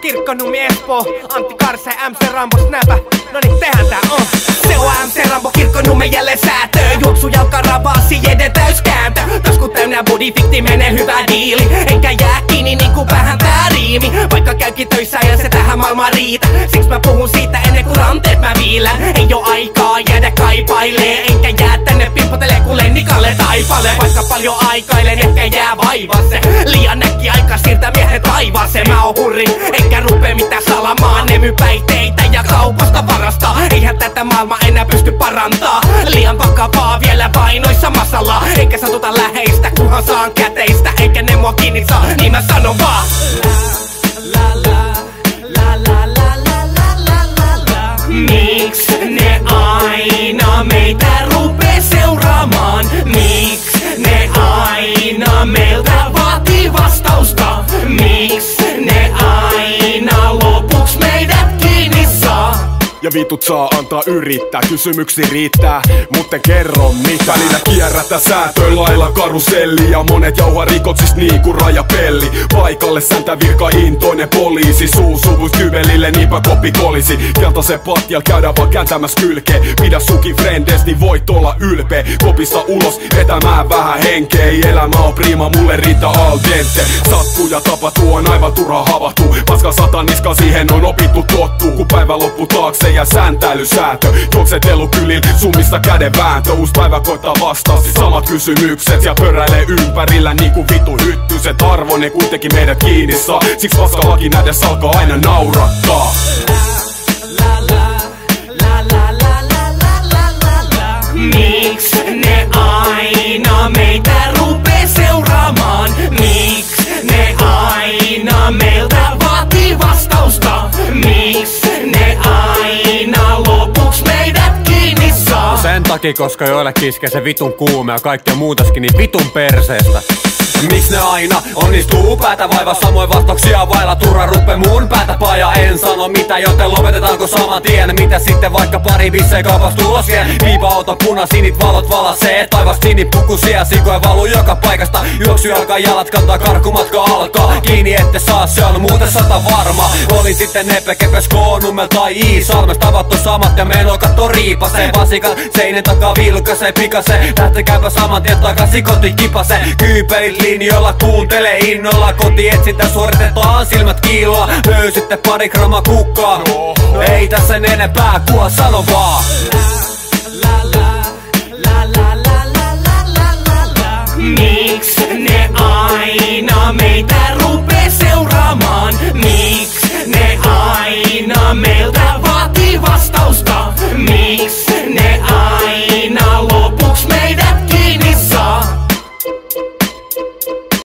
Kirkkonummi Espoo, Antti Karse, MC Rambo Snäpä. Noniin, tehdään tää on. Se on MC Rambo, Kirkkonummi jälleen säätöö. Juoksu jalka ravasi, jeden täyskääntö. Tasku täynnä bodyfikti, menee hyvä diili. Enkä jää kiinni niinku vähän tää riimi. Vaikka käykin töissä ja se tähän maailmaan riitä. Siks mä puhun siitä ennen kuin ranteet mä viilän. Ei oo aikaa jäädä kaipailee. Enkä jää tänne pimpotelee kun lennikalle taipalee. Vaikka paljon aikailen, ehkä jää vaivase. Liian näkki aika siirtää miehet taivaaseen. Mä oon hurri, enkä rupee mitään salamaan. Ne myy päihteitä ja kaupasta varastaa. Eihän tätä maailmaa enää pysty parantaa. Liian vakavaa vielä vainoissa masalla. Enkä satuta läheistä kunhan saan käteistä. Eikä ne mua kiinni saa, niin mä sanon vaan. Miks ne aina meitä rupee seuraamaan? Miks ne aina meiltä vaatii vastausta? Miks ne aina lopuks meidät kiinni saa? Ja vitut saa antaa yrittää, kysymyksiä riittää, mutten kerro mitä. Välillä kierrätä säätöin lailla karuselli. Ja monet jauhaa rikoksista niinku rajapelli. Paikalle säntä virka intoinen poliisi. Suusuvus kyvelille niinpä kopi kolisi. Keltaisen patjal käydään vaan kääntämäs kylkeen. Pidä suki frendes, niin voit olla ylpeä. Kopista ulos vetämään vähän henkeä. Elämä on prima, mulle riittää al dente. Sattuu ja tapahtuu on aivan turha havahtuu. Paska satan niska, siihen on opittu tottuu. Kun päivä loppu taakse ja sääntäilysäätö. Juoksetelu kylin, summista käden vääntö. Uus päivä koittaa vastaa samat kysymykset. Ja pöräilee ympärillä niinku vitu hyttyset. Arvo ne kuitenkin meidät kiinni saa. Siks paskalaki nähdessä alkaa aina naurattaa. Miks ne aina meitä rupee seuraamaan? Miks ne aina meiltä vaatii vastausta? Miks ne aina lopuks meidät kiinni saa? Sen takia, koska joillekin iskee se vitun kuume ja kaikkea muutaskin niin vitun perseestä. Miks ne aina onnistuu päätä vaiva samoin vastauksia vailla turha ruppe mun päätä paja. En sano mitä, joten lopetetaanko saman tien? Mitä sitten vaikka pari bissei kaupas tulosien? Viiva-auto punasinit valot valasee. Taivas sinipukuisia sikoja valuu joka paikasta. Juoksu jalkaa jalat kantaa karkumatka alkaa. Kiinni ette saa, se on muuten 100 varma. Oli sitten Nepe, Kepes, K-Nummel tai I-Salmes. Tavattu samat ja meno katto riipasee. Vasikan seinen takaa vilkasee pikasee. Lähtekääpä saman tien takaisin koti kipasee. Kyypelit linjoilla kuuntele innolla. Kotietsintä suoritetaan silmät kiiloa. Löysitte pari grammaa kukkaa. Ei tässä enempää kuva, sano vaan. Miks ne aina meitä rupee seuraamaan?